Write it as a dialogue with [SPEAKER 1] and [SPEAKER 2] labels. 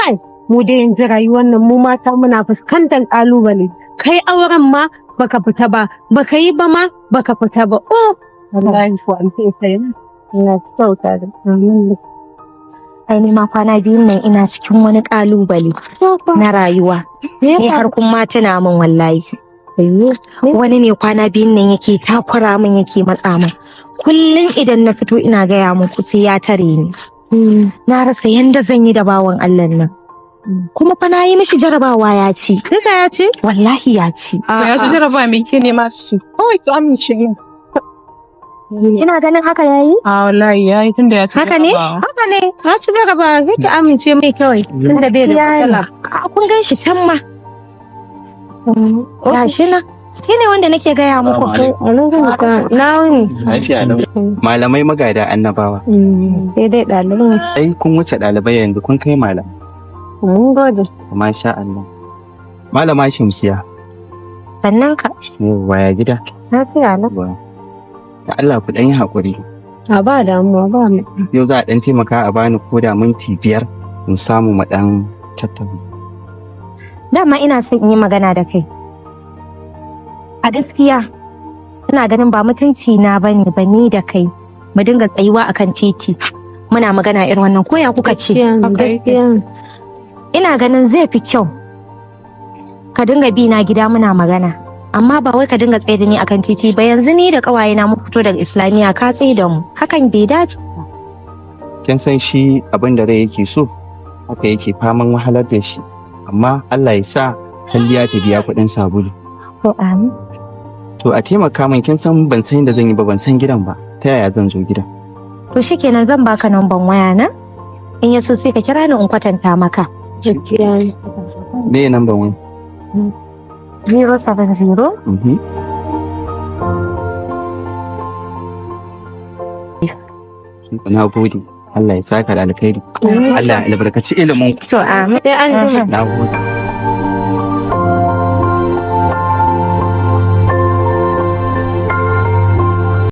[SPEAKER 1] kai mu da yanzu rayuwar nan mu mata muna fuskantar kalubale. Kai auren ma baka fita ba, baka yi ba ma baka fita ba. Oh, wallahi ko an sai ina sauta da
[SPEAKER 2] ai ni ma kwana biyun nan ina cikin wani kalubale na rayuwa. Ni har kun ma tuna min wallahi. Wani ne kwana biyun nan yake takura min yake matsa min. Kullum idan na fito ina gaya muku sai ya tare ni. Na rasa yanda zan yi da bawan Allah nan. Kuma fa na yi mishi jarabawa ya ci.
[SPEAKER 1] Duka ya ce?
[SPEAKER 2] Wallahi ya ci.
[SPEAKER 3] Ya ci jarabawa me ke nema su? Kawai ki amince min.
[SPEAKER 2] Kina ganin haka yayi?
[SPEAKER 3] Wallahi yayi tunda ya ci.
[SPEAKER 2] Haka ne?
[SPEAKER 1] Haka ne. Ya ci jarabawa kake amince mai kawai. Tunda bai da matsala.
[SPEAKER 2] Kun gan shi can ma. Ya shi na. Shi ne wanda nake gaya muku ko.
[SPEAKER 1] Na wuni.
[SPEAKER 4] Lafiya lau. Malamai magada annabawa.
[SPEAKER 1] Sai dai ɗalibai.
[SPEAKER 4] Ai kun wuce ɗalibai yanzu kun kai malam.
[SPEAKER 1] Mun gode.
[SPEAKER 4] Masha Allah. Malama Shamsiya.
[SPEAKER 2] Sannan ka.
[SPEAKER 4] Waya gida?
[SPEAKER 1] Lafiya lau.
[SPEAKER 4] Da Allah ku ɗan yi haƙuri.
[SPEAKER 1] A ba damuwa ba mu.
[SPEAKER 4] Yau za a ɗan taimaka a bani ko da minti 5 in samu mu ɗan tattauna.
[SPEAKER 2] Dama ina son in yi magana da kai. A gaskiya ina ganin ba mutunci na bane ba ni da kai mu dinga tsayuwa akan titi muna magana irin wannan koya kuka ce.
[SPEAKER 1] Gaskiya.
[SPEAKER 2] Ina ganin zai fi kyau ka dinga bi na gida muna magana amma ba wai ka dinga tsaye da ni akan titi ba. Yanzu ni da kawaye na muka fito daga Islamiyya ka tsaye da mu, hakan bai dace.
[SPEAKER 4] Kin san shi abin da rai yake so haka yake faman wahalar da shi, amma Allah ya sa kalliya ta biya kuɗin sabulu.
[SPEAKER 2] To amin.
[SPEAKER 4] To a taimaka min, kin san ban san yadda zan yi ba, ban san gidan ba, ta yaya zan zo gidan?
[SPEAKER 2] To shikenan zan baka namban waya na, in ya so sai ka kira ni in kwatanta maka.
[SPEAKER 1] Gaskiya.
[SPEAKER 4] Me number wani?
[SPEAKER 2] 070
[SPEAKER 4] Na gode. Allah ya saka da alkhairi. Allah ya albarkaci ilimin ku.
[SPEAKER 2] To amin.
[SPEAKER 1] Sai an jima.
[SPEAKER 4] Na gode.